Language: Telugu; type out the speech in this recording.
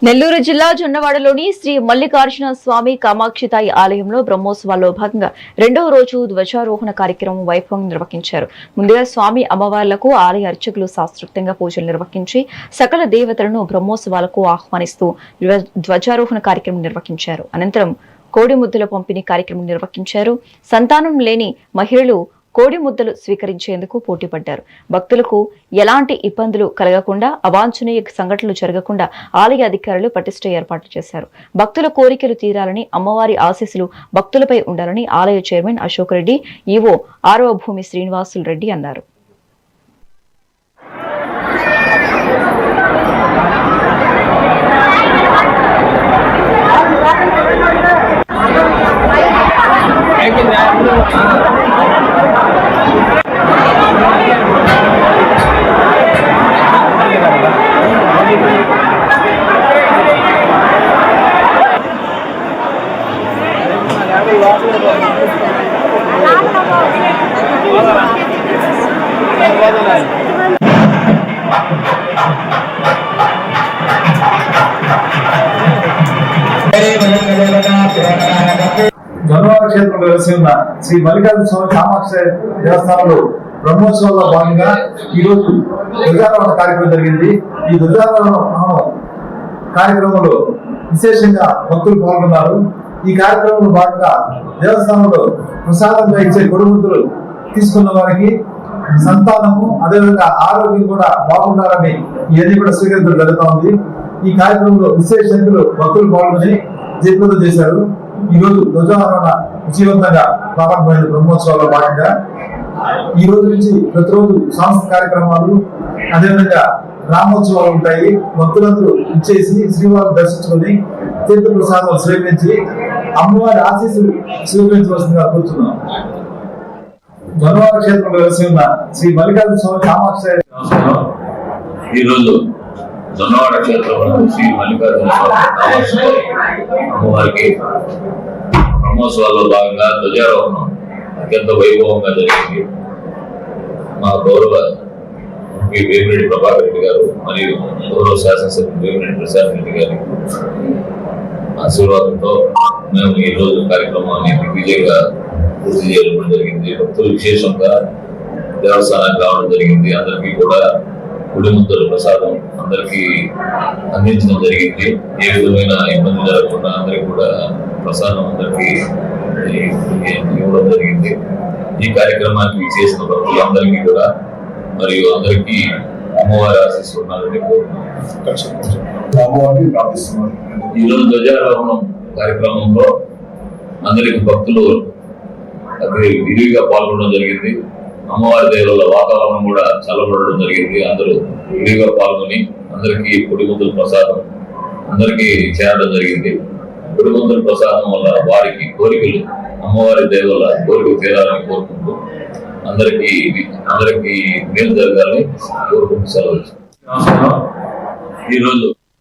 నెల్లూరు జిల్లా జొన్నవాడలోని శ్రీ మల్లికార్జున స్వామి కామాక్షితాయి ఆలయంలో బ్రహ్మోత్సవాల్లో భాగంగా రెండవ రోజు ధ్వజారోహణ కార్యక్రమం వైభవంగా నిర్వహించారు. ముందుగా స్వామి అమ్మవార్లకు ఆలయ అర్చకులు శాస్త్రోక్తంగా పూజలు నిర్వహించి సకల దేవతలను బ్రహ్మోత్సవాలకు ఆహ్వానిస్తూ ధ్వజారోహణ కార్యక్రమం నిర్వహించారు. అనంతరం కోడి ముద్దల పంపిణీ కార్యక్రమం నిర్వహించారు. సంతానం లేని మహిళలు కోడి ముద్దలు స్వీకరించేందుకు పోటీపడ్డారు. భక్తులకు ఎలాంటి ఇబ్బందులు కలగకుండా, అవాంఛనీయ సంఘటనలు జరగకుండా ఆలయ అధికారులు పటిష్ట ఏర్పాట్లు చేశారు. భక్తుల కోరికలు తీరాలని, అమ్మవారి ఆశీస్సులు భక్తులపై ఉండాలని ఆలయ చైర్మన్ అశోక్ రెడ్డి, ఈవో ఆరవ భూమి శ్రీనివాసులు రెడ్డి అన్నారు. జొన్నవాడ క్షేత్రంలో వెలిసి ఉన్న శ్రీ మల్లికార్జున స్వామి కామాక్షి దేవస్థానంలో బ్రహ్మోత్సవాల్లో భాగంగా ఈ రోజు ధ్వజారోహణ కార్యక్రమం జరిగింది. ఈ ధ్వజారోహణ కార్యక్రమంలో విశేషంగా భక్తులు పాల్గొన్నారు. ఈ కార్యక్రమంలో భాగంగా దేవస్థానంలో ప్రసాదంగా ఇచ్చే కొడుముద్దులు తీసుకున్న వారికి సంతానము, అదేవిధంగా ఆరోగ్యం కూడా బాగుండాలని ఇవన్నీ కూడా స్వీకరించడం జరుగుతూ ఉంది. ఈ కార్యక్రమంలో విశేషజ్ఞులు భక్తులు పాల్గొని జయప్రదం చేశారు. ఈ రోజు ధ్వజారోహణ విజయవంతంగా ప్రారంభమైన బ్రహ్మోత్సవాల్లో భాగంగా ఈ రోజు నుంచి ప్రతిరోజు సాంస్కృతిక కార్యక్రమాలు, అదేవిధంగా రామోత్సవాలు ఉంటాయి. భక్తులందరూ ఇచ్చేసి శ్రీవారిని దర్శించుకొని తీర్థ ప్రసాదాలు స్వీకరించి అమ్మవారి ఆశీస్సులు స్వీకరించవలసిందిగా కోరుతున్నాం. జొన్నవాడ క్షేత్రంలో వెలిసి ఉన్న శ్రీ మల్లికార్జున స్వామి కామాక్షి ఈ రోజు జొన్నవాడ క్షేత్రంలో శ్రీ మల్లికార్జున స్వామి కామాక్షి అమ్మవారికి బ్రహ్మోత్సవాల్లో భాగంగా ధ్వజారోహణం అత్యంత వైభవంగా జరిగింది. మా గౌరవ వేమిరెడ్డి ప్రభాకర్ రెడ్డి గారు మరియు గౌరవ శాసనసభ్యులు వేమిరెడ్డి ప్రసాద్ రెడ్డి గారి ఆశీర్వాదంతో మేము ఈ రోజు కార్యక్రమాన్ని దిగ్విజయంగా పూర్తి చేయడం జరిగింది. భక్తులు విశేషంగా దేవస్థానానికి రావడం జరిగింది. అందరికీ కూడా గుడి ముద్దల ప్రసాదం అందరికీ అందించడం జరిగింది. ఏ విధమైన ఇబ్బంది జరగకుండా అందరికీ కూడా ప్రసాదం అందరికీ ఇవ్వడం జరిగింది. ఈ కార్యక్రమానికి చేసిన భక్తులందరికీ కూడా మరియు అందరికీ అమ్మవారి ఆశీస్సులు ఉన్నారని కోరుతున్నాను. ఈరోజు ధ్వజారోహణం కార్యక్రమంలో అందరికి భక్తులు విరివిగా పాల్గొనడం జరిగింది. అమ్మవారి దేవాల వాతావరణం కూడా చల్లబడడం జరిగింది. అందరూ విరివిగా పాల్గొని అందరికీ పొడిముద్దల ప్రసాదం అందరికీ చేరడం జరిగింది. పొడిముద్దల ప్రసాదం వల్ల వారికి కోరికలు, అమ్మవారి దేవాల కోరికలు తీరాలని కోరుకుంటూ అందరికీ మేలు జరగాలని కోరుకుంటూ సెలవు. ఈరోజు